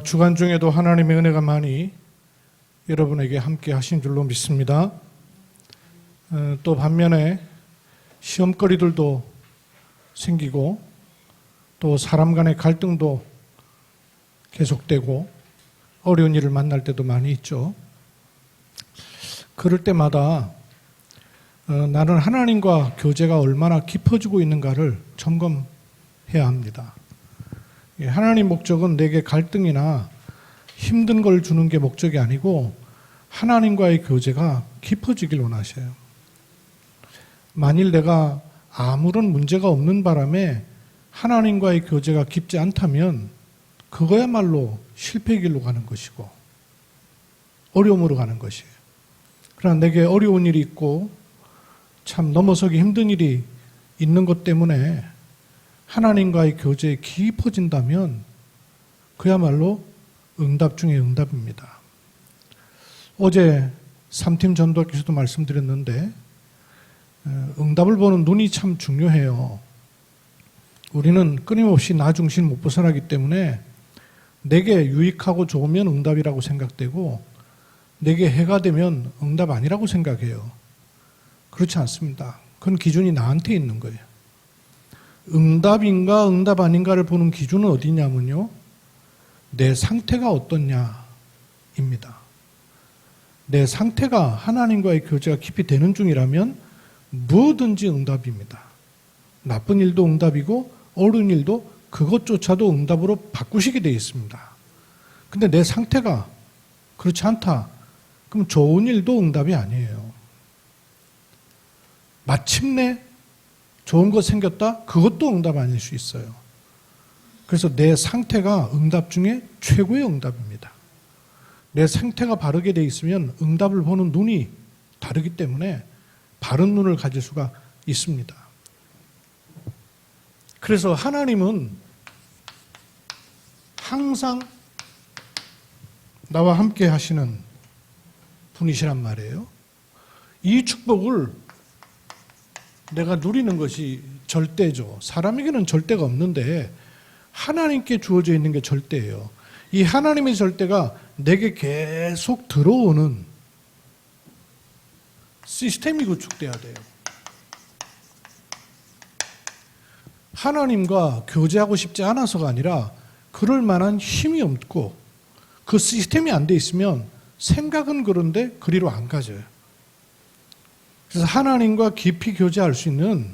주간 중에도 하나님의 은혜가 많이 여러분에게 함께 하신 줄로 믿습니다. 또 반면에 시험거리들도 생기고 또 사람 간의 갈등도 계속되고 어려운 일을 만날 때도 많이 있죠. 그럴 때마다 나는 하나님과 교제가 얼마나 깊어지고 있는가를 점검해야 합니다. 하나님 목적은 내게 갈등이나 힘든 걸 주는 게 목적이 아니고 하나님과의 교제가 깊어지길 원하셔요. 만일 내가 아무런 문제가 없는 바람에 하나님과의 교제가 깊지 않다면 그거야말로 실패의 길로 가는 것이고 어려움으로 가는 것이에요. 그러나 내게 어려운 일이 있고 참 넘어서기 힘든 일이 있는 것 때문에 하나님과의 교제에 깊어진다면 그야말로 응답 중에 응답입니다. 어제 3팀 전도학교에서도 말씀드렸는데 응답을 보는 눈이 참 중요해요. 우리는 끊임없이 나 중심 못 벗어나기 때문에 내게 유익하고 좋으면 응답이라고 생각되고 내게 해가 되면 응답 아니라고 생각해요. 그렇지 않습니다. 그건 기준이 나한테 있는 거예요. 응답인가 응답 아닌가를 보는 기준은 어디냐면요. 내 상태가 어떻냐입니다. 내 상태가 하나님과의 교제가 깊이 되는 중이라면 무엇든지 응답입니다. 나쁜 일도 응답이고 어려운 일도 그것조차도 응답으로 바꾸시게 되어 있습니다. 근데 내 상태가 그렇지 않다. 그럼 좋은 일도 응답이 아니에요. 마침내 좋은 거 생겼다? 그것도 응답 아닐 수 있어요. 그래서 내 상태가 응답 중에 최고의 응답입니다. 내 상태가 바르게 돼 있으면 응답을 보는 눈이 다르기 때문에 바른 눈을 가질 수가 있습니다. 그래서 하나님은 항상 나와 함께 하시는 분이시란 말이에요. 이 축복을 내가 누리는 것이 절대죠. 사람에게는 절대가 없는데 하나님께 주어져 있는 게 절대예요. 이 하나님의 절대가 내게 계속 들어오는 시스템이 구축돼야 돼요. 하나님과 교제하고 싶지 않아서가 아니라 그럴 만한 힘이 없고 그 시스템이 안 돼 있으면 생각은 그런데 그리로 안 가져요. 그래서 하나님과 깊이 교제할 수 있는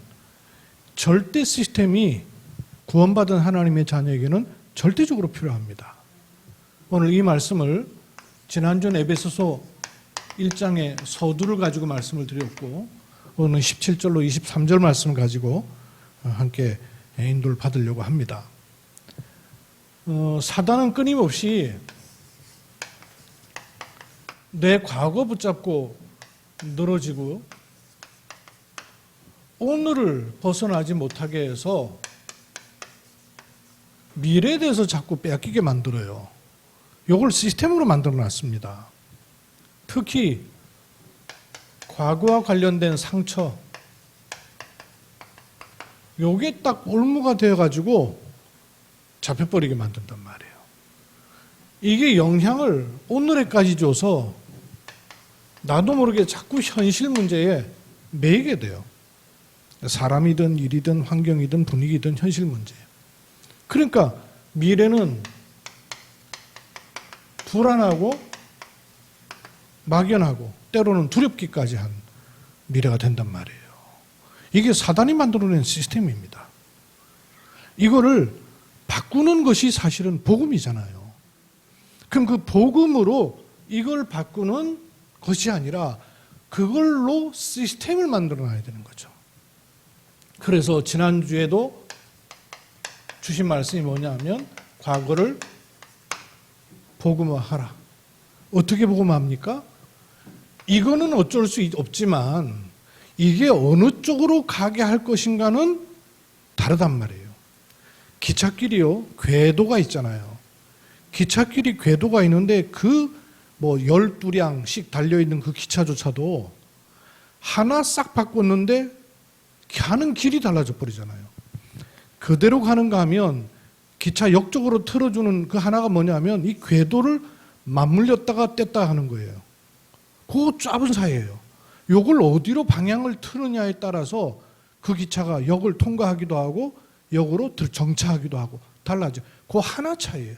절대 시스템이 구원받은 하나님의 자녀에게는 절대적으로 필요합니다. 오늘 이 말씀을 지난주 에베소서 1장의 서두를 가지고 말씀을 드렸고 오늘 17절로 23절 말씀을 가지고 함께 인도를 받으려고 합니다. 사단은 끊임없이 내 과거 붙잡고 늘어지고 오늘을 벗어나지 못하게 해서 미래에 대해서 자꾸 빼앗기게 만들어요. 이걸 시스템으로 만들어 놨습니다. 특히 과거와 관련된 상처, 요게 딱 올무가 되어가지고 잡혀버리게 만든단 말이에요. 이게 영향을 오늘에까지 줘서 나도 모르게 자꾸 현실 문제에 매이게 돼요. 사람이든 일이든 환경이든 분위기든 현실 문제예요. 그러니까 미래는 불안하고 막연하고 때로는 두렵기까지 한 미래가 된단 말이에요. 이게 사단이 만들어낸 시스템입니다. 이거를 바꾸는 것이 사실은 복음이잖아요. 그럼 그 복음으로 이걸 바꾸는 것이 아니라 그걸로 시스템을 만들어놔야 되는 거죠. 그래서 지난주에도 주신 말씀이 뭐냐면 과거를 복음화하라. 어떻게 복음화합니까? 이거는 어쩔 수 없지만 이게 어느 쪽으로 가게 할 것인가는 다르단 말이에요. 기찻길이요, 궤도가 있잖아요. 기찻길이 궤도가 있는데 그 12량씩 달려있는 그 기차조차도 하나 싹 바꿨는데 가는 길이 달라져 버리잖아요. 그대로 가는가 하면 기차 역쪽으로 틀어주는 그 하나가 뭐냐면 이 궤도를 맞물렸다가 뗐다 하는 거예요. 그 짧은 사이예요. 요걸 어디로 방향을 틀느냐에 따라서 그 기차가 역을 통과하기도 하고 역으로 정차하기도 하고 달라져. 그 하나 차이예요.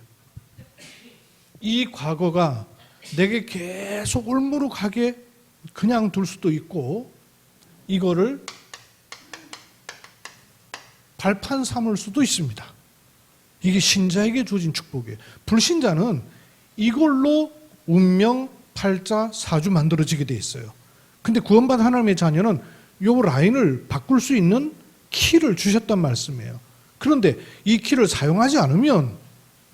이 과거가 내게 계속 올무룩하게 그냥 둘 수도 있고 이거를 발판 삼을 수도 있습니다. 이게 신자에게 주어진 축복이에요. 불신자는 이걸로 운명, 팔자, 사주 만들어지게 돼 있어요. 근데 구원받은 하나님의 자녀는 요 라인을 바꿀 수 있는 키를 주셨단 말씀이에요. 그런데 이 키를 사용하지 않으면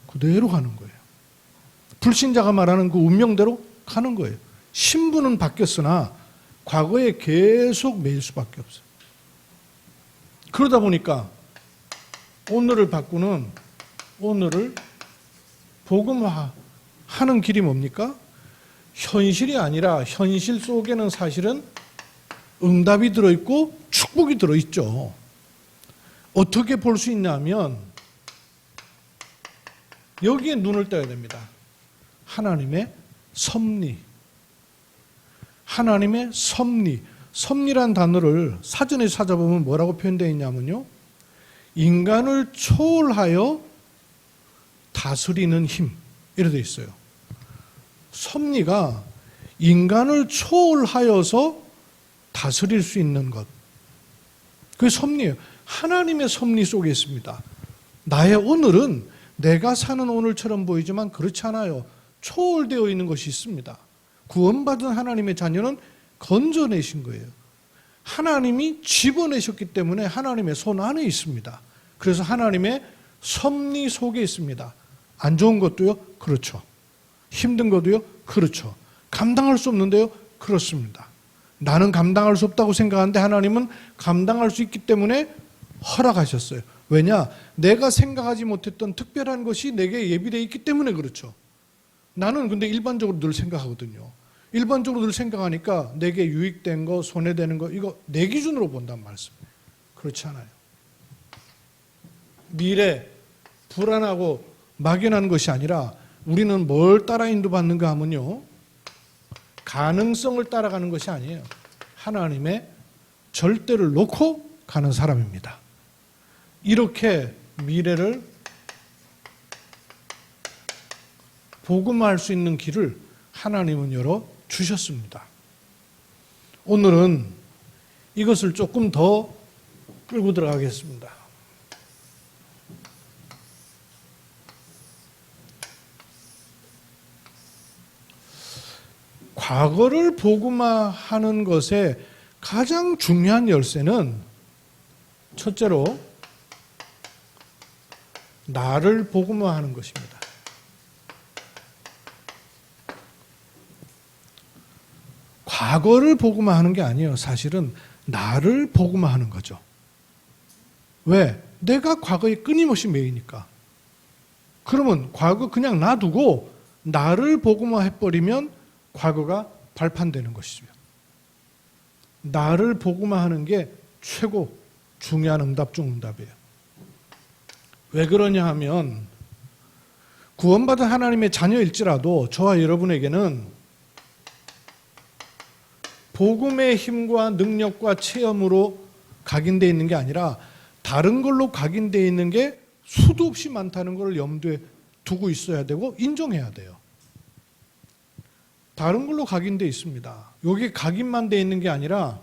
그대로 가는 거예요. 불신자가 말하는 그 운명대로 가는 거예요. 신분은 바뀌었으나 과거에 계속 매일 수밖에 없어요. 그러다 보니까 오늘을 바꾸는 오늘을 복음화하는 길이 뭡니까? 현실이 아니라 현실 속에는 사실은 응답이 들어있고 축복이 들어있죠. 어떻게 볼 수 있냐면 여기에 눈을 떠야 됩니다. 하나님의 섭리. 하나님의 섭리. 섭리란 단어를 사전에 찾아보면 뭐라고 표현되어 있냐면요. 인간을 초월하여 다스리는 힘. 이렇게 되어 있어요. 섭리가 인간을 초월하여서 다스릴 수 있는 것. 그게 섭리예요. 하나님의 섭리 속에 있습니다. 나의 오늘은 내가 사는 오늘처럼 보이지만 그렇지 않아요. 초월되어 있는 것이 있습니다. 구원받은 하나님의 자녀는 건져내신 거예요. 하나님이 집어내셨기 때문에 하나님의 손 안에 있습니다. 그래서 하나님의 섭리 속에 있습니다. 안 좋은 것도요? 그렇죠. 힘든 것도요? 그렇죠. 감당할 수 없는데요? 그렇습니다. 나는 감당할 수 없다고 생각하는데 하나님은 감당할 수 있기 때문에 허락하셨어요. 왜냐? 내가 생각하지 못했던 특별한 것이 내게 예비되어 있기 때문에 그렇죠. 나는 근데 일반적으로 늘 생각하거든요. 일반적으로 늘 생각하니까 내게 유익된 거, 손해되는 거 이거 내 기준으로 본단 말씀이에요. 그렇지 않아요. 미래, 불안하고 막연한 것이 아니라 우리는 뭘 따라 인도받는가 하면요. 가능성을 따라가는 것이 아니에요. 하나님의 절대를 놓고 가는 사람입니다. 이렇게 미래를 복음화할 수 있는 길을 하나님은 열어 주셨습니다. 오늘은 이것을 조금 더 끌고 들어가겠습니다. 과거를 복음화하는 것에 가장 중요한 열쇠는 첫째로 나를 복음화하는 것입니다. 과거를 복음화하는 게 아니에요. 사실은 나를 복음화하는 거죠. 왜? 내가 과거에 끊임없이 매이니까. 그러면 과거 그냥 놔두고 나를 복음화해버리면 과거가 발판되는 것이죠. 나를 복음화하는 게 최고 중요한 응답 중 응답이에요. 왜 그러냐 하면 구원받은 하나님의 자녀일지라도 저와 여러분에게는 복음의 힘과 능력과 체험으로 각인되어 있는 게 아니라 다른 걸로 각인되어 있는 게 수도 없이 많다는 걸 염두에 두고 있어야 되고 인정해야 돼요. 다른 걸로 각인되어 있습니다. 여기 각인만 되어 있는 게 아니라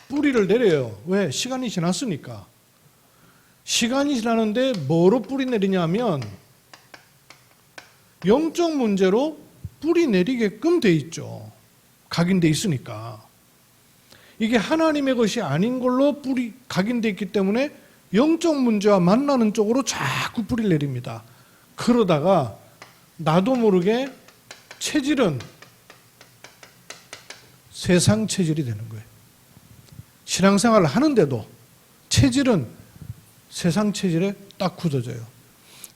뿌리를 내려요. 왜? 시간이 지났으니까. 시간이 지나는데 뭐로 뿌리 내리냐면 영적 문제로 뿌리 내리게끔 돼 있죠. 각인돼 있으니까. 이게 하나님의 것이 아닌 걸로 뿌리 각인돼 있기 때문에 영적 문제와 만나는 쪽으로 자꾸 뿌리를 내립니다. 그러다가 나도 모르게 체질은 세상 체질이 되는 거예요. 신앙생활을 하는데도 체질은 세상 체질에 딱 굳어져요.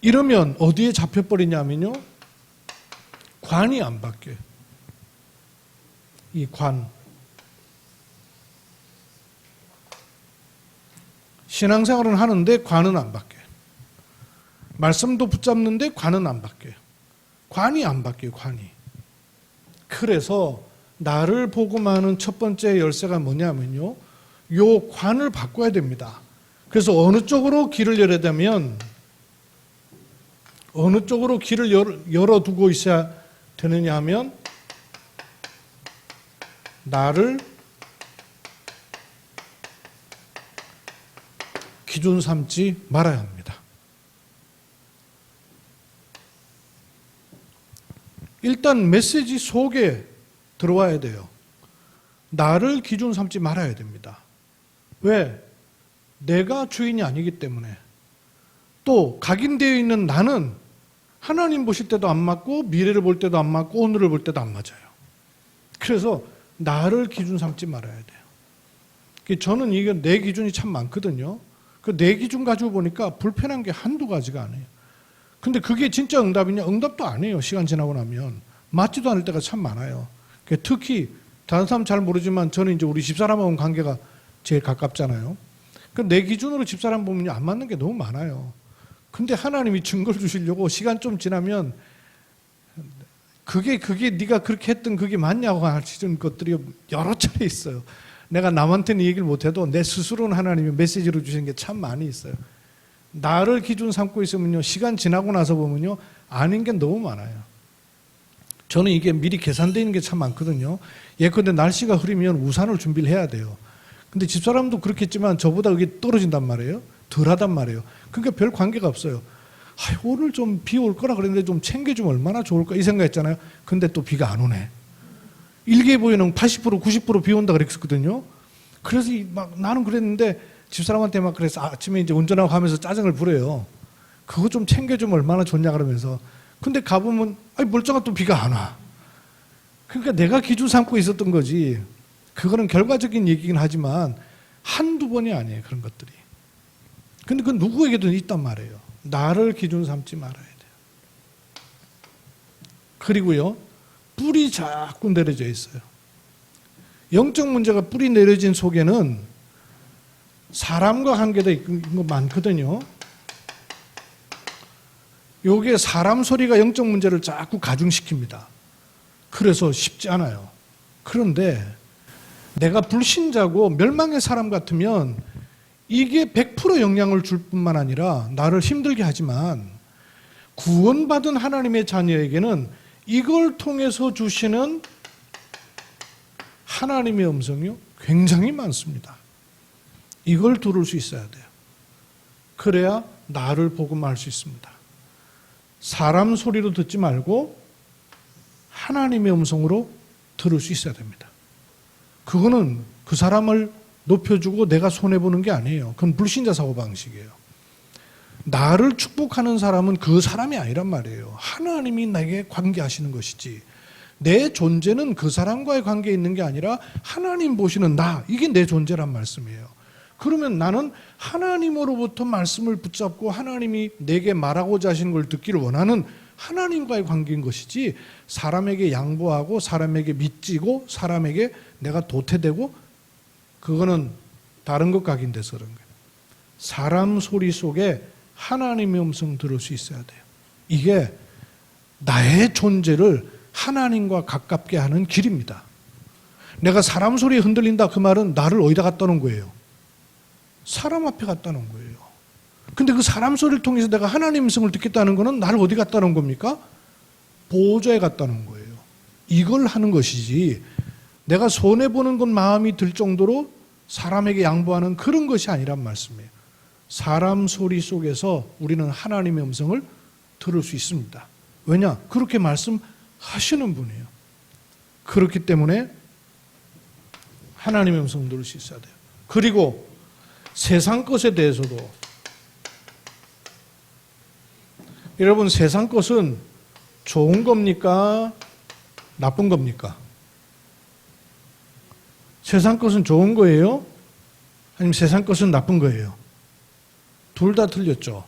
이러면 어디에 잡혀버리냐면요. 관이 안 바뀌어요. 이 관. 신앙생활은 하는데 관은 안 바뀌어요. 말씀도 붙잡는데 관은 안 바뀌어요. 관이 안 바뀌어요. 관이. 그래서 나를 복음하는 첫 번째 열쇠가 뭐냐면요, 요 관을 바꿔야 됩니다. 그래서 어느 쪽으로 길을 열어야 되면, 어느 쪽으로 길을 열어두고 있어야 되느냐 하면, 나를 기준 삼지 말아야 합니다. 일단 메시지 속에 들어와야 돼요. 나를 기준 삼지 말아야 됩니다. 왜? 내가 주인이 아니기 때문에. 또 각인되어 있는 나는 하나님 보실 때도 안 맞고 미래를 볼 때도 안 맞고 오늘을 볼 때도 안 맞아요. 그래서 나를 기준 삼지 말아야 돼요. 저는 이게 내 기준이 참 많거든요. 그 내 기준 가지고 보니까 불편한 게 한두 가지가 아니에요. 근데 그게 진짜 응답이냐? 응답도 아니에요. 시간 지나고 나면. 맞지도 않을 때가 참 많아요. 특히 다른 사람 잘 모르지만 저는 이제 우리 집사람하고 관계가 제일 가깝잖아요. 내 기준으로 집사람 보면 안 맞는 게 너무 많아요. 근데 하나님이 증거를 주시려고 시간 좀 지나면 그게 네가 그렇게 했던 그게 맞냐고 하시는 것들이 여러 차례 있어요. 내가 남한테는 얘기를 못해도 내 스스로는 하나님이 메시지로 주시는 게 참 많이 있어요. 나를 기준 삼고 있으면요, 시간 지나고 나서 보면요, 아닌 게 너무 많아요. 저는 이게 미리 계산되어 있는 게 참 많거든요. 예컨대 날씨가 흐리면 우산을 준비를 해야 돼요. 근데 집사람도 그렇겠지만 저보다 그게 떨어진단 말이에요. 덜 하단 말이에요. 그러니까 별 관계가 없어요. 오늘 좀 비 올 거라 그랬는데 좀 챙겨주면 얼마나 좋을까 이 생각했잖아요. 근데 또 비가 안 오네. 일기예보에는 80% 90% 비 온다 그랬거든요. 그래서 막 나는 그랬는데 집사람한테 막 그래서 아침에 이제 운전하고 하면서 짜증을 부려요. 그거 좀 챙겨주면 얼마나 좋냐 그러면서. 근데 가보면 멀쩡한 또 비가 안 와. 그러니까 내가 기준 삼고 있었던 거지. 그거는 결과적인 얘기긴 하지만 한두 번이 아니에요. 그런 것들이. 근데 그건 누구에게든 있단 말이에요. 나를 기준 삼지 말아야 돼요. 그리고요, 뿔이 자꾸 내려져 있어요. 영적 문제가 뿔이 내려진 속에는 사람과 관계도 있는 거 많거든요. 요게 사람 소리가 영적 문제를 자꾸 가중시킵니다. 그래서 쉽지 않아요. 그런데 내가 불신자고 멸망의 사람 같으면 이게 100% 영향을 줄 뿐만 아니라 나를 힘들게 하지만 구원받은 하나님의 자녀에게는 이걸 통해서 주시는 하나님의 음성이 굉장히 많습니다. 이걸 들을 수 있어야 돼요. 그래야 나를 복음할 수 있습니다. 사람 소리로 듣지 말고 하나님의 음성으로 들을 수 있어야 됩니다. 그거는 그 사람을 높여주고 내가 손해보는 게 아니에요. 그건 불신자 사고방식이에요. 나를 축복하는 사람은 그 사람이 아니란 말이에요. 하나님이 나에게 관계하시는 것이지, 내 존재는 그 사람과의 관계에 있는 게 아니라 하나님 보시는 나, 이게 내 존재란 말씀이에요. 그러면 나는 하나님으로부터 말씀을 붙잡고 하나님이 내게 말하고자 하시는 걸 듣기를 원하는 하나님과의 관계인 것이지, 사람에게 양보하고 사람에게 믿지고 사람에게 내가 도태되고, 그거는 다른 것 각인돼서 그런 거예요. 사람 소리 속에 하나님의 음성 들을 수 있어야 돼요. 이게 나의 존재를 하나님과 가깝게 하는 길입니다. 내가 사람 소리에 흔들린다, 그 말은 나를 어디다 갖다 놓은 거예요? 사람 앞에 갖다 놓은 거예요. 근데 그 사람 소리를 통해서 내가 하나님 음성을 듣겠다는 거는 나를 어디 갖다 놓은 겁니까? 보호자에 갖다 놓은 거예요. 이걸 하는 것이지, 내가 손해보는 건 마음이 들 정도로 사람에게 양보하는 그런 것이 아니란 말씀이에요. 사람 소리 속에서 우리는 하나님의 음성을 들을 수 있습니다. 왜냐? 그렇게 말씀하시는 분이에요. 그렇기 때문에 하나님의 음성을 들을 수 있어야 돼요. 그리고 세상 것에 대해서도, 여러분, 세상 것은 좋은 겁니까? 나쁜 겁니까? 세상 것은 좋은 거예요? 아니면 세상 것은 나쁜 거예요? 둘 다 틀렸죠.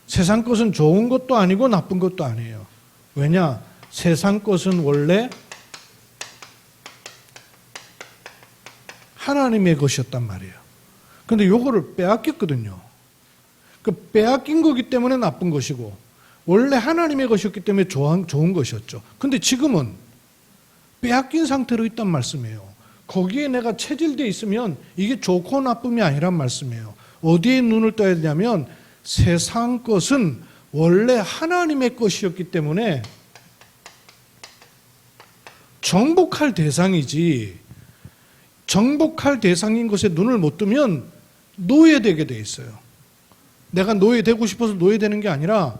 세상 것은 좋은 것도 아니고 나쁜 것도 아니에요. 왜냐? 세상 것은 원래 하나님의 것이었단 말이에요. 근데 요거를 빼앗겼거든요. 그 빼앗긴 거기 때문에 나쁜 것이고 원래 하나님의 것이었기 때문에 좋은 것이었죠. 근데 지금은 빼앗긴 상태로 있단 말씀이에요. 거기에 내가 체질되어 있으면 이게 좋고 나쁨이 아니란 말씀이에요. 어디에 눈을 떠야 되냐면 세상 것은 원래 하나님의 것이었기 때문에 정복할 대상이지, 정복할 대상인 것에 눈을 못 뜨면 노예되게 돼 있어요. 내가 노예되고 싶어서 노예되는 게 아니라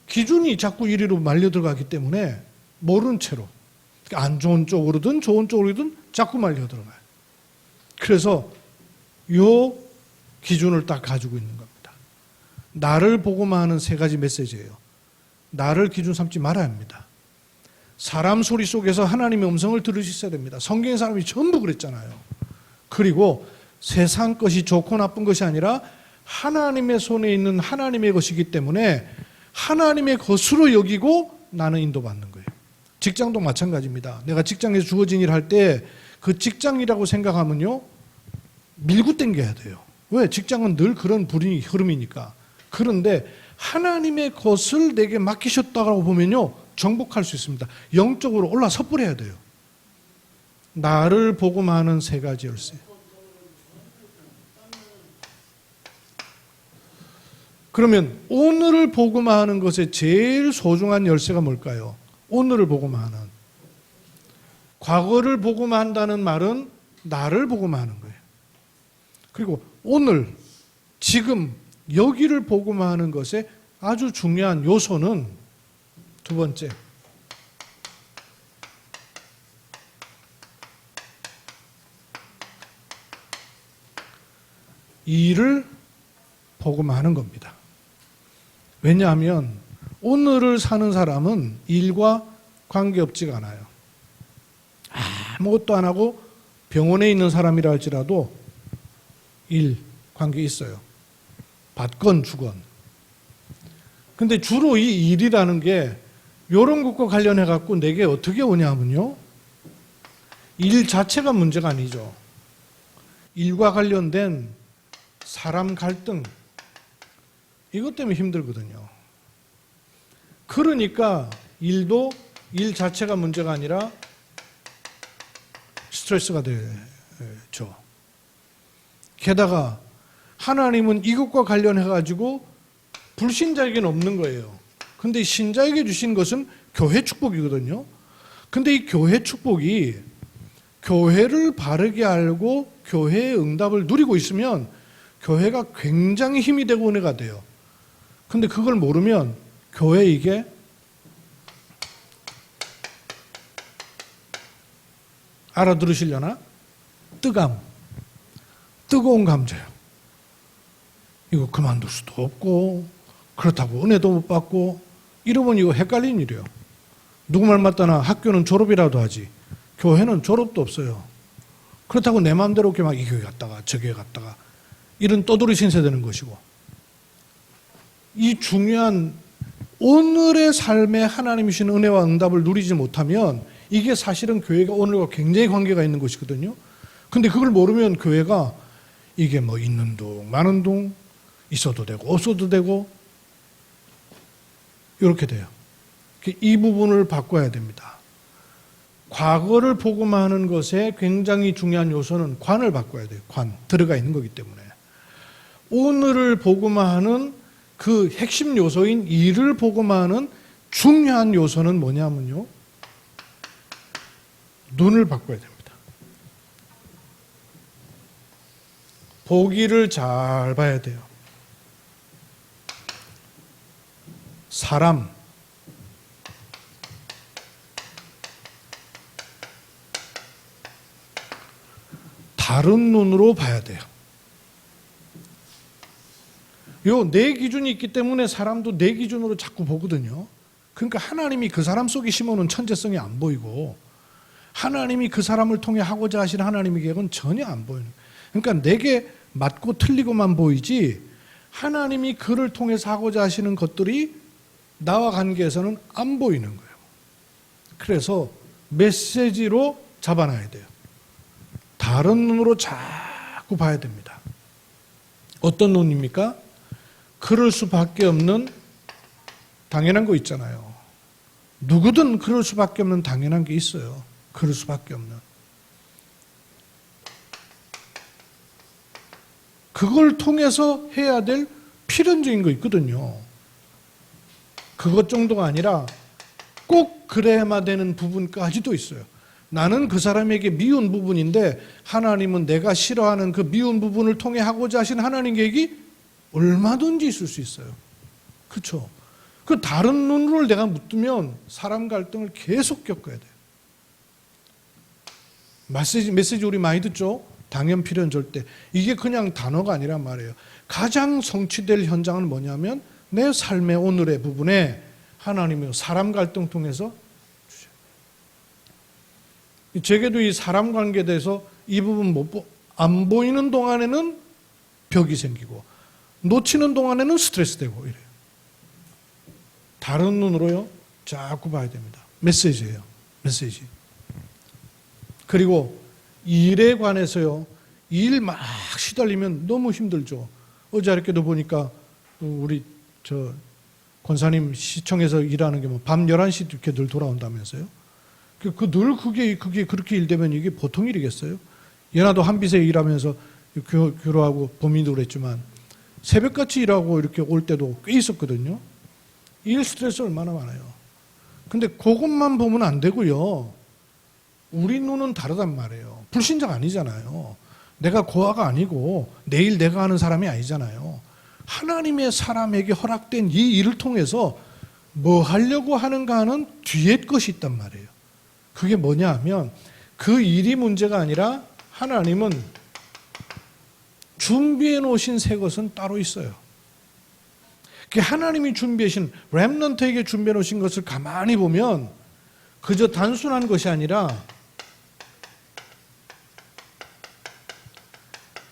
기준이 자꾸 이리로 말려 들어가기 때문에 모른 채로 안 좋은 쪽으로든 좋은 쪽으로든 자꾸 말려 들어가요. 그래서 요 기준을 딱 가지고 있는 겁니다. 나를 보고만 하는 세 가지 메시지예요. 나를 기준 삼지 말아야 합니다. 사람 소리 속에서 하나님의 음성을 들을 수 있어야 됩니다. 성경의 사람이 전부 그랬잖아요. 그리고 세상 것이 좋고 나쁜 것이 아니라 하나님의 손에 있는 하나님의 것이기 때문에 하나님의 것으로 여기고 나는 인도받는 거예요. 직장도 마찬가지입니다. 내가 직장에서 주어진 일 할 때 그 직장이라고 생각하면요 밀고 당겨야 돼요. 왜? 직장은 늘 그런 흐름이니까. 그런데 하나님의 것을 내게 맡기셨다고 보면요 정복할 수 있습니다. 영적으로 올라서 버려야 돼요. 나를 보고만 하는 세 가지 열쇠. 그러면 오늘을 보고만 하는 것에 제일 소중한 열쇠가 뭘까요? 오늘을 보고만 하는. 과거를 보고만 한다는 말은 나를 보고만 하는 거예요. 그리고 오늘, 지금, 여기를 보고만 하는 것에 아주 중요한 요소는 두 번째. 일을 보고만 하는 겁니다. 왜냐하면 오늘을 사는 사람은 일과 관계없지가 않아요. 아무것도 안 하고 병원에 있는 사람이라 할지라도 일, 관계 있어요. 받건 주건. 근데 주로 이 일이라는 게 이런 것과 관련해 갖고 내게 어떻게 오냐면요. 일 자체가 문제가 아니죠. 일과 관련된 사람 갈등, 이것 때문에 힘들거든요. 그러니까 일도 일 자체가 문제가 아니라 스트레스가 되죠. 게다가 하나님은 이것과 관련해 가지고 불신자에게는 없는 거예요. 근데 신자에게 주신 것은 교회 축복이거든요. 근데 이 교회 축복이 교회를 바르게 알고 교회의 응답을 누리고 있으면 교회가 굉장히 힘이 되고 은혜가 돼요. 근데 그걸 모르면 교회 이게 알아들으시려나? 뜨거운 감자예요. 이거 그만둘 수도 없고 그렇다고 은혜도 못 받고 이러면 이거 헷갈리는 일이에요. 누구 말 맞다나 학교는 졸업이라도 하지 교회는 졸업도 없어요. 그렇다고 내 마음대로 이렇게 막 이 교회 갔다가 저 교회 갔다가 이런 떠돌이 신세되는 것이고, 이 중요한 오늘의 삶에 하나님이 주신 은혜와 응답을 누리지 못하면 이게 사실은 교회가 오늘과 굉장히 관계가 있는 것이거든요. 근데 그걸 모르면 교회가 이게 뭐 있는 둥 마는 둥 있어도 되고 없어도 되고 이렇게 돼요. 이 부분을 바꿔야 됩니다. 과거를 보고만 하는 것에 굉장히 중요한 요소는 관을 바꿔야 돼요. 관, 들어가 있는 거기 때문에. 오늘을 보고만 하는 그 핵심 요소인 일을 보고만 하는 중요한 요소는 뭐냐면요. 눈을 바꿔야 됩니다. 보기를 잘 봐야 돼요. 사람, 다른 눈으로 봐야 돼요. 요 내 기준이 있기 때문에 사람도 내 기준으로 자꾸 보거든요. 그러니까 하나님이 그 사람 속에 심어놓은 천재성이 안 보이고 하나님이 그 사람을 통해 하고자 하시는 하나님의 계획은 전혀 안 보이는 거예요. 그러니까 내게 맞고 틀리고만 보이지 하나님이 그를 통해서 하고자 하시는 것들이 나와 관계에서는 안 보이는 거예요. 그래서 메시지로 잡아놔야 돼요. 다른 눈으로 자꾸 봐야 됩니다. 어떤 눈입니까? 그럴 수밖에 없는 당연한 거 있잖아요. 누구든 그럴 수밖에 없는 당연한 게 있어요. 그럴 수밖에 없는. 그걸 통해서 해야 될 필연적인 거 있거든요. 그것 정도가 아니라 꼭 그래야만 되는 부분까지도 있어요. 나는 그 사람에게 미운 부분인데 하나님은 내가 싫어하는 그 미운 부분을 통해 하고자 하신 하나님 계획이 얼마든지 있을 수 있어요. 그렇죠? 그 다른 눈으로 내가 묻으면 사람 갈등을 계속 겪어야 돼요. 메시지 우리 많이 듣죠? 당연, 필연, 절대. 이게 그냥 단어가 아니란 말이에요. 가장 성취될 현장은 뭐냐면 내 삶의 오늘의 부분에 하나님이 사람 갈등 통해서 주셔요. 제게도 이 사람 관계에 대해서 이 부분 안 보이는 동안에는 벽이 생기고 놓치는 동안에는 스트레스 되고 이래요. 다른 눈으로요. 자꾸 봐야 됩니다. 메시지예요. 메시지. 그리고 일에 관해서요. 일 막 시달리면 너무 힘들죠. 어저께도 보니까 우리 권사님 시청에서 일하는 게 뭐 밤 11시 이렇게 늘 돌아온다면서요. 늘 그게 그렇게 일되면 이게 보통 일이겠어요? 예나도 한빛에 일하면서 교로하고 범인도 그랬지만 새벽같이 일하고 이렇게 올 때도 꽤 있었거든요. 일 스트레스 얼마나 많아요. 근데 그것만 보면 안 되고요. 우리 눈은 다르단 말이에요. 불신자가 아니잖아요. 내가 고아가 아니고 내일 내가 하는 사람이 아니잖아요. 하나님의 사람에게 허락된 이 일을 통해서 뭐 하려고 하는가 하는 뒤에 것이 있단 말이에요. 그게 뭐냐 하면 그 일이 문제가 아니라 하나님은 준비해 놓으신 새 것은 따로 있어요. 하나님이 준비하신 렘넌트에게 준비해 놓으신 것을 가만히 보면 그저 단순한 것이 아니라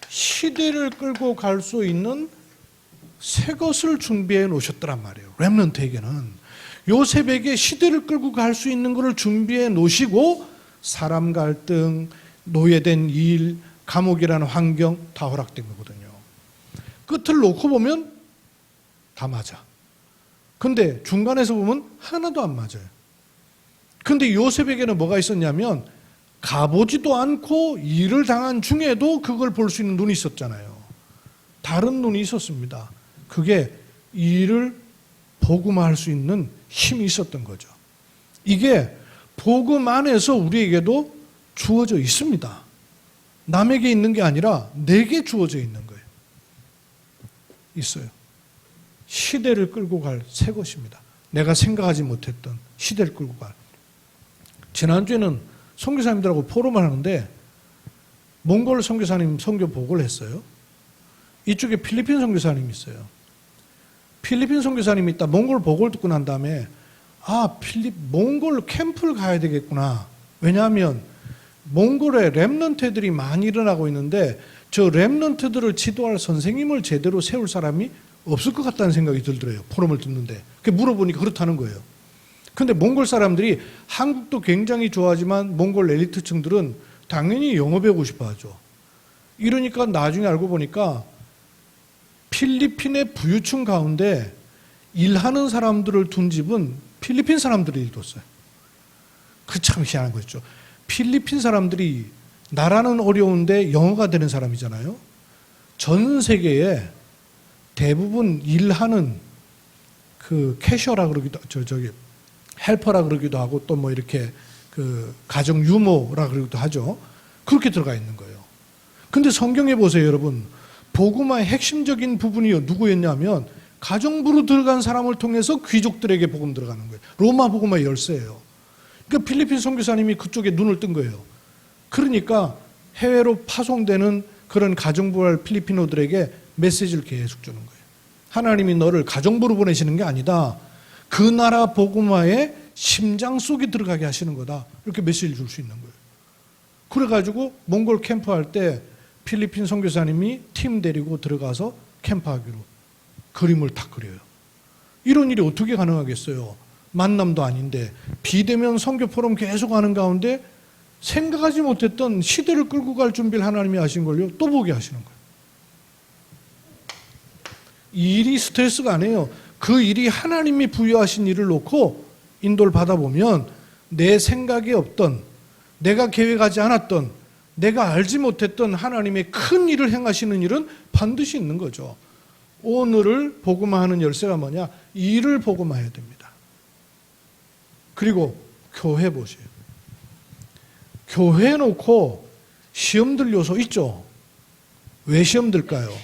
시대를 끌고 갈 수 있는 새 것을 준비해 놓으셨더란 말이에요. 렘넌트에게는 요셉에게 시대를 끌고 갈 수 있는 것을 준비해 놓으시고 사람 갈등, 노예된 일, 감옥이라는 환경 다 허락된 거거든요. 끝을 놓고 보면 다 맞아. 근데 중간에서 보면 하나도 안 맞아요. 근데 요셉에게는 뭐가 있었냐면 가보지도 않고 일을 당한 중에도 그걸 볼 수 있는 눈이 있었잖아요. 다른 눈이 있었습니다. 그게 일을 복음화할 수 있는 힘이 있었던 거죠. 이게 복음 안에서 우리에게도 주어져 있습니다. 남에게 있는 게 아니라 내게 주어져 있는 거예요. 있어요. 시대를 끌고 갈 새 것입니다. 내가 생각하지 못했던 시대를 끌고 갈. 지난주에는 선교사님들하고 포럼을 하는데 몽골 선교사님 선교 보고를 했어요. 이쪽에 필리핀 선교사님이 있어요. 필리핀 선교사님이 있다 몽골 보고를 듣고 난 다음에 몽골 캠프를 가야 되겠구나. 왜냐하면 몽골에 렘넌트들이 많이 일어나고 있는데 저 렘넌트들을 지도할 선생님을 제대로 세울 사람이 없을 것 같다는 생각이 들더래요. 포럼을 듣는데. 물어보니까 그렇다는 거예요. 근데 몽골 사람들이 한국도 굉장히 좋아하지만 몽골 엘리트층들은 당연히 영어 배우고 싶어 하죠. 이러니까 나중에 알고 보니까 필리핀의 부유층 가운데 일하는 사람들을 둔 집은 필리핀 사람들이 뒀어요. 그 참 희한한 거죠. 필리핀 사람들이 나라는 어려운데 영어가 되는 사람이잖아요. 전 세계에 대부분 일하는 그 캐셔라 그러기도 헬퍼라 그러기도 하고 또 뭐 이렇게 그 가정 유모라 그러기도 하죠. 그렇게 들어가 있는 거예요. 근데 성경에 보세요, 여러분. 복음화의 핵심적인 부분이 누구였냐면 가정부로 들어간 사람을 통해서 귀족들에게 복음 들어가는 거예요. 로마 복음화의 열쇠예요. 그러니까 필리핀 선교사님이 그쪽에 눈을 뜬 거예요. 그러니까 해외로 파송되는 그런 가정부할 필리핀어들에게 메시지를 계속 주는 거예요. 하나님이 너를 가정부로 보내시는 게 아니다. 그 나라 복음화의 심장 속에 들어가게 하시는 거다. 이렇게 메시지를 줄 수 있는 거예요. 그래가지고 몽골 캠프할 때 필리핀 선교사님이 팀 데리고 들어가서 캠프하기로 그림을 딱 그려요. 이런 일이 어떻게 가능하겠어요? 만남도 아닌데 비대면 선교 포럼 계속 하는 가운데 생각하지 못했던 시대를 끌고 갈 준비를 하나님이 하신 걸요. 또 보게 하시는 거예요. 이 일이 스트레스가 아니에요. 그 일이 하나님이 부여하신 일을 놓고 인도를 받아보면 내 생각에 없던, 내가 계획하지 않았던, 내가 알지 못했던 하나님의 큰 일을 행하시는 일은 반드시 있는 거죠. 오늘을 복음화하는 열쇠가 뭐냐? 이 일을 복음화해야 됩니다. 그리고 교회 보세요. 교회 놓고 시험 들 요소 있죠? 왜 시험 들까요?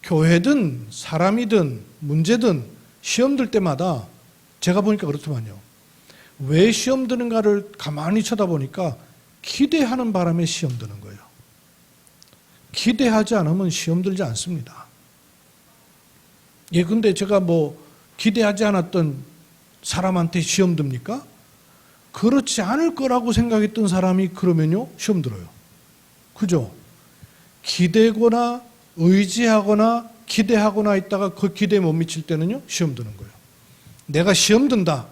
교회든 사람이든 문제든 시험 들 때마다 제가 보니까 그렇더만요. 왜 시험 드는가를 가만히 쳐다보니까 기대하는 바람에 시험 드는 거예요. 기대하지 않으면 시험 들지 않습니다. 예, 근데 제가 뭐 기대하지 않았던 사람한테 시험 듭니까? 그렇지 않을 거라고 생각했던 사람이 그러면요, 시험 들어요. 그죠? 기대거나 의지하거나 기대하거나 있다가 그 기대에 못 미칠 때는요, 시험 드는 거예요. 내가 시험 든다.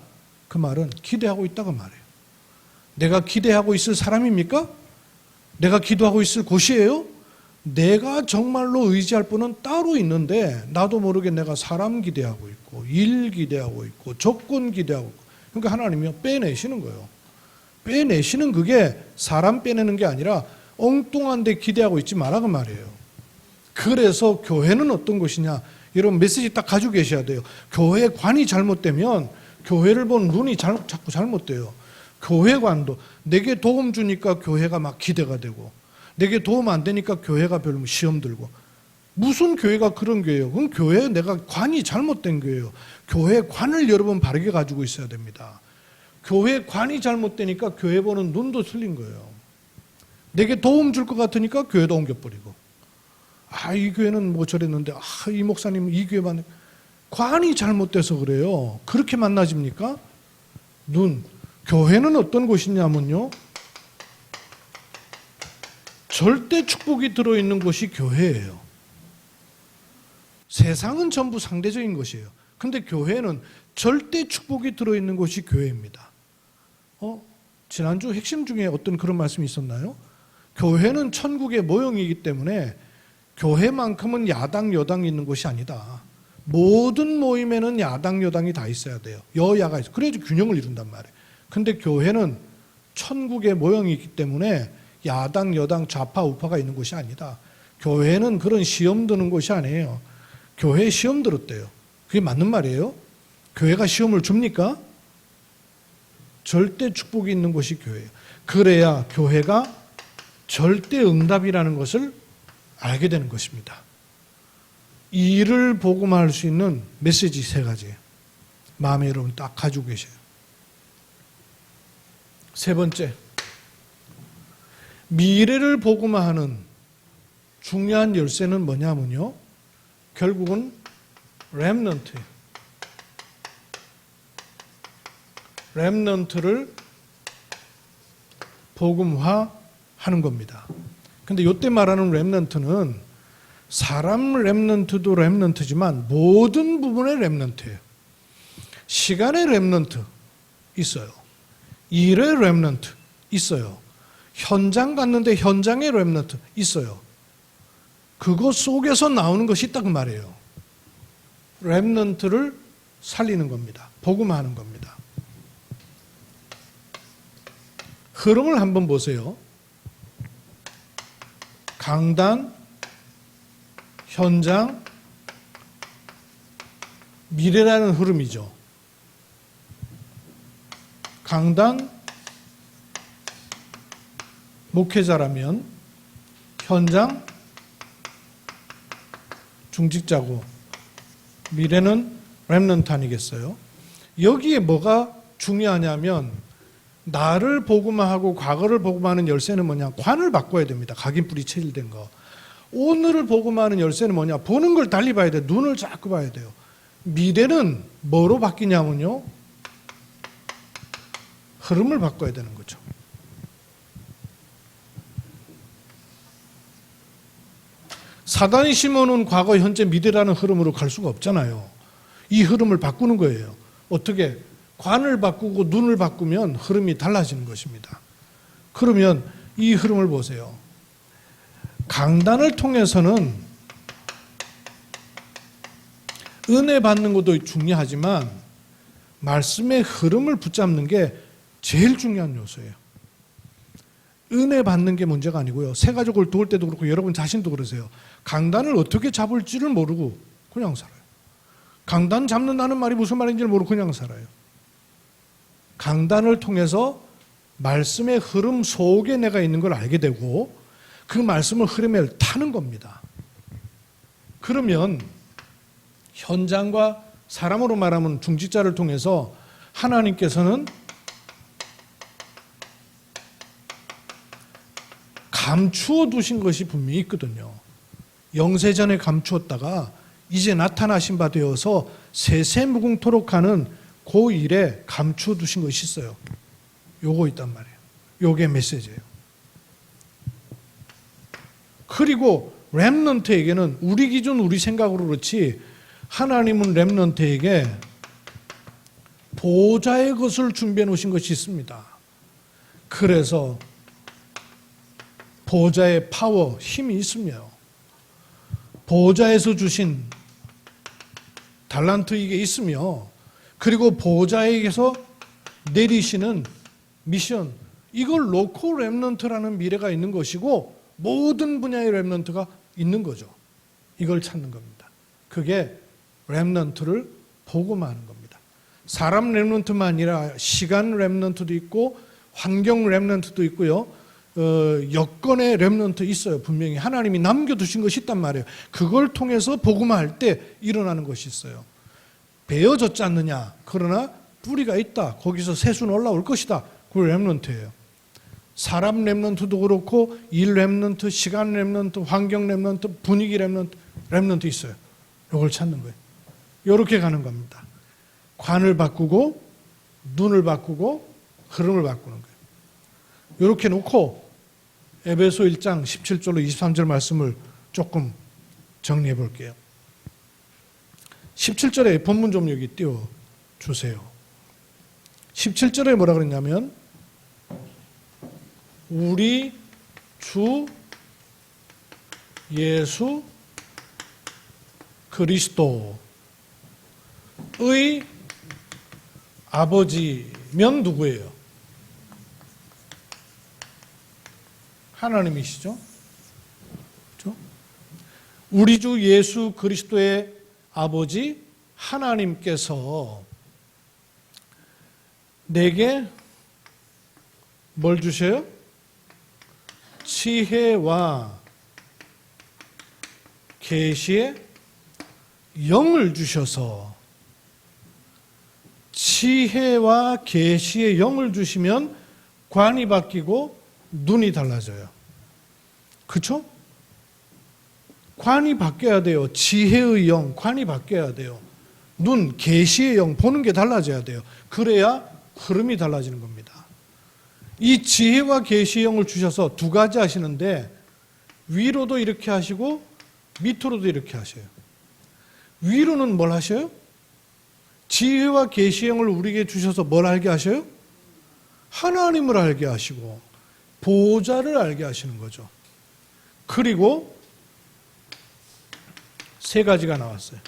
그 말은 기대하고 있다고 말해요. 내가 기대하고 있을 사람입니까? 내가 기도하고 있을 곳이에요? 내가 정말로 의지할 분은 따로 있는데 나도 모르게 내가 사람 기대하고 있고 일 기대하고 있고 조건 기대하고 있고, 그러니까 하나님이 빼내시는 거예요. 빼내시는 그게 사람 빼내는 게 아니라 엉뚱한 데 기대하고 있지 말라 그 말이에요. 그래서 교회는 어떤 곳이냐, 이런 메시지 딱 가지고 계셔야 돼요. 교회 관이 잘못되면 교회를 보는 눈이 자꾸 잘못돼요. 교회관도 내게 도움 주니까 교회가 막 기대가 되고, 내게 도움 안 되니까 교회가 별로 시험 들고. 무슨 교회가 그런 교회예요? 그럼 교회 내가 관이 잘못된 교회예요. 교회 관을 여러분 바르게 가지고 있어야 됩니다. 교회 관이 잘못되니까 교회 보는 눈도 틀린 거예요. 내게 도움 줄 것 같으니까 교회도 옮겨버리고, 이 교회는 뭐 저랬는데, 이 목사님은 이 교회만. 관이 잘못돼서 그래요. 그렇게 만나집니까? 눈. 교회는 어떤 곳이냐면요, 절대 축복이 들어있는 곳이 교회예요. 세상은 전부 상대적인 것이에요. 근데 교회는 절대 축복이 들어있는 곳이 교회입니다. 지난주 핵심 중에 어떤 그런 말씀이 있었나요? 교회는 천국의 모형이기 때문에 교회만큼은 야당, 여당이 있는 곳이 아니다. 모든 모임에는 야당, 여당이 다 있어야 돼요. 여야가 있어. 그래야지 균형을 이룬단 말이에요. 근데 교회는 천국의 모형이기 때문에 야당, 여당, 좌파, 우파가 있는 곳이 아니다. 교회는 그런 시험 드는 곳이 아니에요. 교회에 시험 들었대요. 그게 맞는 말이에요? 교회가 시험을 줍니까? 절대 축복이 있는 곳이 교회예요. 그래야 교회가 절대 응답이라는 것을 알게 되는 것입니다. 이 일을 복음화할 수 있는 메시지 3가지 마음에 여러분 딱 가지고 계셔요. 세 번째, 미래를 복음화하는 중요한 열쇠는 뭐냐면요, 결국은 렘넌트예요. 렘넌트를 복음화하는 겁니다. 근데 이때 말하는 렘넌트는 사람 렘넌트도 렘넌트지만 모든 부분의 렘넌트예요. 시간의 렘넌트 있어요. 일의 렘넌트 있어요. 현장 갔는데 현장의 렘넌트 있어요. 그것 속에서 나오는 것이 있다 그 말이에요. 렘넌트를 살리는 겁니다. 복음화하는 겁니다. 흐름을 한번 보세요. 강단, 현장, 미래라는 흐름이죠. 강단, 목회자라면, 현장, 중직자고, 미래는 렘넌트 아니겠어요? 여기에 뭐가 중요하냐면, 나를 복음화하고 과거를 복음화하는 열쇠는 뭐냐? 관을 바꿔야 됩니다. 각인뿔이 체질된 거. 오늘을 복음화하는 열쇠는 뭐냐? 보는 걸 달리 봐야 돼요. 눈을 자꾸 봐야 돼요. 미래는 뭐로 바뀌냐면요, 흐름을 바꿔야 되는 거죠. 사단이 심어놓은 과거, 현재, 미래라는 흐름으로 갈 수가 없잖아요. 이 흐름을 바꾸는 거예요. 어떻게? 관을 바꾸고 눈을 바꾸면 흐름이 달라지는 것입니다. 그러면 이 흐름을 보세요. 강단을 통해서는 은혜 받는 것도 중요하지만 말씀의 흐름을 붙잡는 게 제일 중요한 요소예요. 은혜 받는 게 문제가 아니고요. 새 가족을 도울 때도 그렇고 여러분 자신도 그러세요. 강단을 어떻게 잡을지를 모르고 그냥 살아요. 강단 잡는다는 말이 무슨 말인지를 모르고 그냥 살아요. 강단을 통해서 말씀의 흐름 속에 내가 있는 걸 알게 되고 그 말씀의 흐름에 타는 겁니다. 그러면 현장과 사람으로 말하면 중직자를 통해서 하나님께서는 감추어 두신 것이 분명히 있거든요. 영세전에 감추었다가 이제 나타나신 바 되어서 세세무궁토록 하는 그 일에 감추어 두신 것이 있어요. 요거 있단 말이에요. 요게 메시지예요. 그리고 렘넌트에게는 우리 기준 우리 생각으로 그렇지 하나님은 렘넌트에게 보좌의 것을 준비해 놓으신 것이 있습니다. 그래서 보좌의 파워, 힘이 있으며 보좌에서 주신 달란트 이게 있으며 그리고 보좌에게서 내리시는 미션 이걸 놓고 렘넌트라는 미래가 있는 것이고 모든 분야의 렘넌트가 있는 거죠. 이걸 찾는 겁니다. 그게 렘넌트를 복음하는 겁니다. 사람 렘넌트만 아니라 시간 렘넌트도 있고 환경 렘넌트도 있고요. 여건의 렘넌트 있어요. 분명히 하나님이 남겨두신 것이 있단 말이에요. 그걸 통해서 복음할 때 일어나는 것이 있어요. 베어졌지 않느냐. 그러나 뿌리가 있다. 거기서 새순 올라올 것이다. 그걸 렘넌트예요. 사람 렘넌트도 그렇고 일 렘넌트, 시간 렘넌트, 환경 렘넌트, 분위기 렘넌트 있어요. 이걸 찾는 거예요. 이렇게 가는 겁니다. 관을 바꾸고 눈을 바꾸고 흐름을 바꾸는 거예요. 이렇게 놓고 에베소 1장 17절로 23절 말씀을 조금 정리해 볼게요. 17절에 본문 좀 여기 띄워주세요. 17절에 뭐라 그랬냐면 우리 주 예수 그리스도의 아버지면 누구예요? 하나님이시죠? 그렇죠? 우리 주 예수 그리스도의 아버지 하나님께서 내게 뭘 주셔요? 지혜와 계시의 영을 주셔서 지혜와 계시의 영을 주시면 관이 바뀌고 눈이 달라져요. 그렇죠? 관이 바뀌어야 돼요. 지혜의 영, 관이 바뀌어야 돼요. 눈, 계시의 영, 보는 게 달라져야 돼요. 그래야 흐름이 달라지는 겁니다. 이 지혜와 계시의 영을 주셔서 두 가지 하시는데 위로도 이렇게 하시고 밑으로도 이렇게 하셔요. 위로는 뭘 하셔요? 지혜와 계시의 영을 우리에게 주셔서 뭘 알게 하셔요? 하나님을 알게 하시고 보좌를 알게 하시는 거죠. 그리고 세 가지가 나왔어요.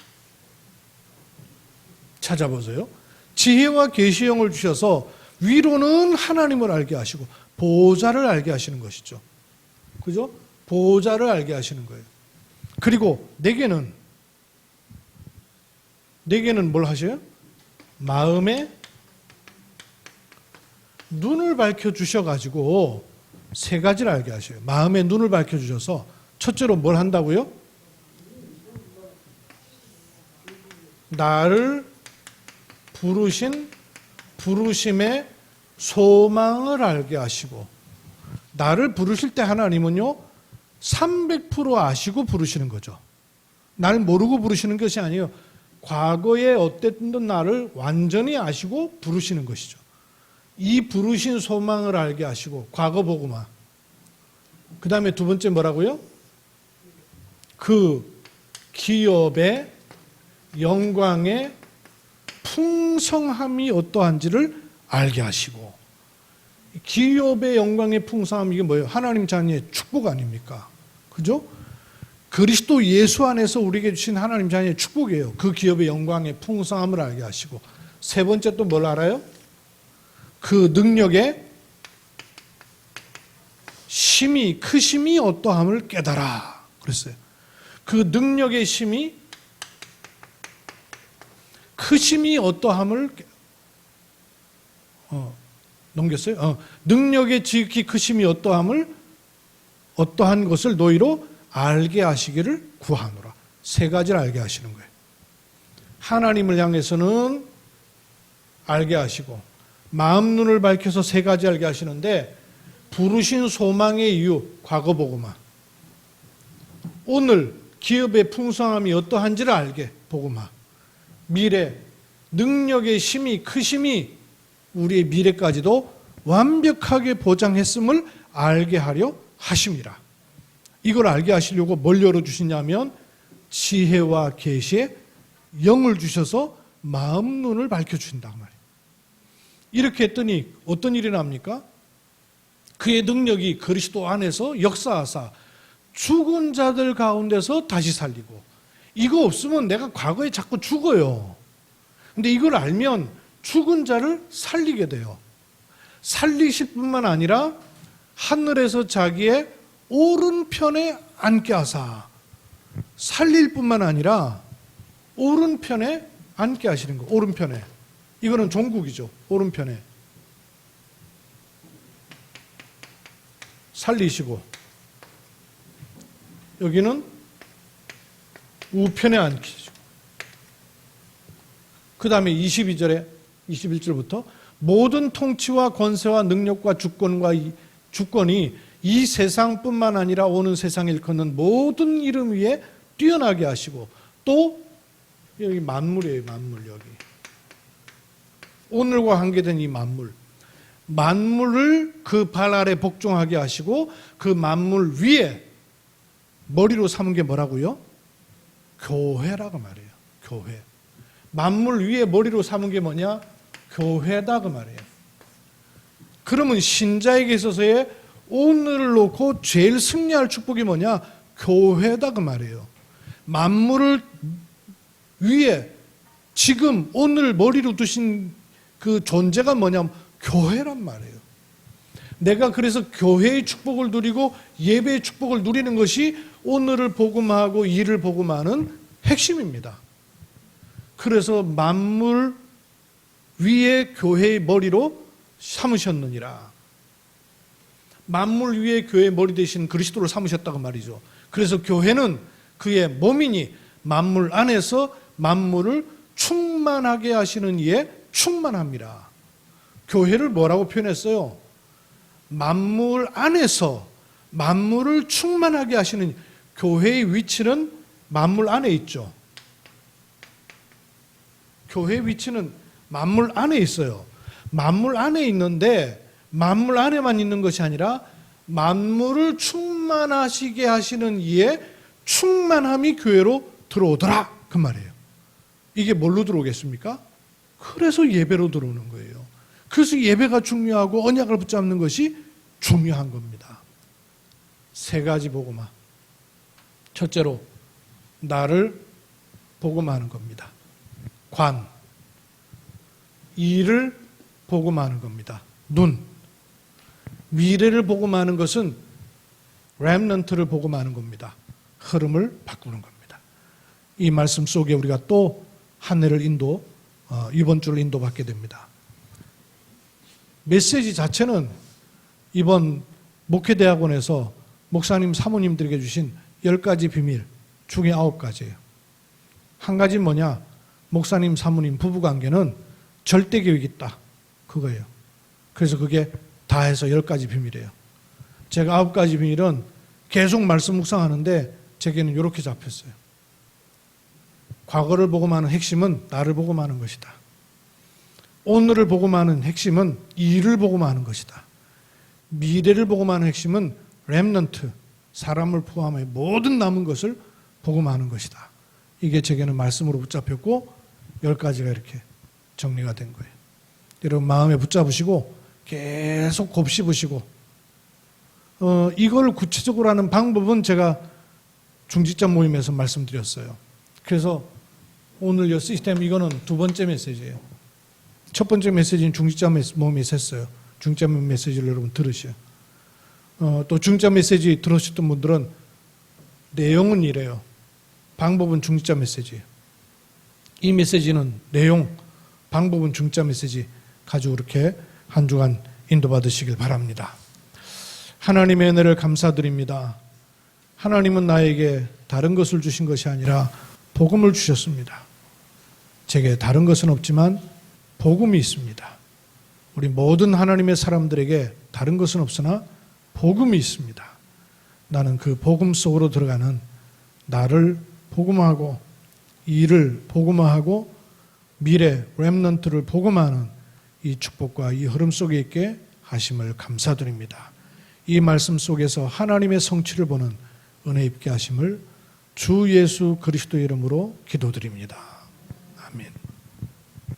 찾아보세요. 지혜와 계시의 영을 주셔서 위로는 하나님을 알게 하시고 보좌를 알게 하시는 것이죠. 그죠? 보좌를 알게 하시는 거예요. 그리고 내게는 뭘 하셔요? 마음에 눈을 밝혀주셔가지고 세 가지를 알게 하셔요. 마음에 눈을 밝혀주셔서 첫째로 뭘 한다고요? 나를 부르신 부르심의 소망을 알게 하시고 나를 부르실 때 하나님은요 300% 아시고 부르시는 거죠. 나를 모르고 부르시는 것이 아니에요. 과거에 어땠든 나를 완전히 아시고 부르시는 것이죠. 이 부르신 소망을 알게 하시고 과거 보고만. 그 다음에 두 번째 뭐라고요? 그 기업의 영광의 풍성함이 어떠한지를 알게 하시고 기업의 영광의 풍성함 이게 뭐예요? 하나님 자녀의 축복 아닙니까? 그죠? 그리스도 예수 안에서 우리에게 주신 하나님 자녀의 축복이에요. 그 기업의 영광의 풍성함을 알게 하시고, 세 번째 또 뭘 알아요? 그 능력의 심히 크심이 어떠함을 깨달아 그랬어요. 그 능력의 심히 크심이 어떠함을 넘겼어요. 능력의 지극히 크심이 어떠한 것을 너희로 알게 하시기를 구하노라. 세 가지를 알게 하시는 거예요. 하나님을 향해서는 알게 하시고, 마음 눈을 밝혀서 세 가지 알게 하시는데, 부르신 소망의 이유, 과거 복음화. 오늘 기업의 풍성함이 어떠한지를 알게 복음화. 미래, 능력의 심이 크심이 우리의 미래까지도 완벽하게 보장했음을 알게 하려 하심이라. 이걸 알게 하시려고 뭘 열어주시냐면 지혜와 계시의 영을 주셔서 마음 눈을 밝혀주신단 말이에요. 이렇게 했더니 어떤 일이 납니까? 그의 능력이 그리스도 안에서 역사하사 죽은 자들 가운데서 다시 살리고, 이거 없으면 내가 과거에 자꾸 죽어요. 근데 이걸 알면 죽은 자를 살리게 돼요. 살리실 뿐만 아니라 하늘에서 자기의 오른편에 앉게 하사, 살릴 뿐만 아니라 오른편에 앉게 하시는 거. 오른편에. 이거는 종국이죠. 오른편에. 살리시고, 여기는 우편에 앉히시고, 그 다음에 22절에 21절부터 모든 통치와 권세와 능력과 주권이 이 세상뿐만 아니라 오는 세상에 일컫는 모든 이름 위에 뛰어나게 하시고, 또 여기 만물이에요. 만물. 여기 오늘과 관계된 이 만물을 그 발 아래 복종하게 하시고, 그 만물 위에 머리로 삼은 게 뭐라고요? 교회라고 말해요. 교회. 만물 위에 머리로 삼은 게 뭐냐? 교회다 그 말이에요. 그러면 신자에게 있어서의 오늘을 놓고 제일 승리할 축복이 뭐냐? 교회다 그 말이에요. 만물을 위에 지금 오늘 머리로 두신 그 존재가 뭐냐면 교회란 말이에요. 내가 그래서 교회의 축복을 누리고 예배의 축복을 누리는 것이 오늘을 복음하고 일을 복음하는 핵심입니다. 그래서 만물 위에 교회의 머리로 삼으셨느니라. 만물 위에 교회의 머리 대신 그리스도를 삼으셨다고 말이죠. 그래서 교회는 그의 몸이니 만물 안에서 만물을 충만하게 하시는 이에 충만합니다. 교회를 뭐라고 표현했어요? 만물 안에서 만물을 충만하게 하시는, 교회의 위치는 만물 안에 있죠. 교회의 위치는 만물 안에 있어요. 만물 안에 있는데 만물 안에만 있는 것이 아니라 만물을 충만하시게 하시는 이에 충만함이 교회로 들어오더라 그 말이에요. 이게 뭘로 들어오겠습니까? 그래서 예배로 들어오는 거예요. 그래서 예배가 중요하고 언약을 붙잡는 것이 중요한 겁니다. 세 가지 복음화. 첫째로 나를 복음하는 겁니다. 관. 이를 복음하는 겁니다. 눈. 미래를 복음하는 것은 렘넌트를 복음하는 겁니다. 흐름을 바꾸는 겁니다. 이 말씀 속에 우리가 또 한 해를 이번 주를 인도받게 됩니다. 메시지 자체는 이번 목회대학원에서 목사님 사모님들에게 주신 10가지 비밀 중에 9가지예요. 한 가지는 뭐냐? 목사님 사모님 부부관계는 절대 계획이 있다. 그거예요. 그래서 그게 다 해서 10가지 비밀이에요. 제가 9가지 비밀은 계속 말씀 묵상하는데 제게는 이렇게 잡혔어요. 과거를 복음하는 핵심은 나를 복음하는 것이다. 오늘을 복음하는 핵심은 일을 복음하는 것이다. 미래를 복음하는 핵심은 렘넌트, 사람을 포함해 모든 남은 것을 복음하는 것이다. 이게 제게는 말씀으로 붙잡혔고 10가지가 이렇게 정리가 된 거예요. 여러분 마음에 붙잡으시고 계속 곱씹으시고 이걸 구체적으로 하는 방법은 제가 중직자 모임에서 말씀드렸어요. 그래서 오늘 이 시스템 이거는 두 번째 메시지예요. 첫 번째 메시지는 중직자 모임에서 했어요. 중직자 메시지를 여러분 들으셔요. 또 중직자 메시지 들으셨던 분들은 내용은 이래요. 방법은 중직자 메시지. 이 메시지는 내용, 방법은 중직자 메시지 가지고 이렇게 한 주간 인도받으시길 바랍니다. 하나님의 은혜를 감사드립니다. 하나님은 나에게 다른 것을 주신 것이 아니라 복음을 주셨습니다. 제게 다른 것은 없지만 복음이 있습니다. 우리 모든 하나님의 사람들에게 다른 것은 없으나 복음이 있습니다. 나는 그 복음 속으로 들어가는 나를 복음화하고 이를 복음화하고 미래 렘넌트를 복음화하는 이 축복과 이 흐름 속에 있게 하심을 감사드립니다. 이 말씀 속에서 하나님의 성취를 보는 은혜 입게 하심을 주 예수 그리스도의 이름으로 기도드립니다.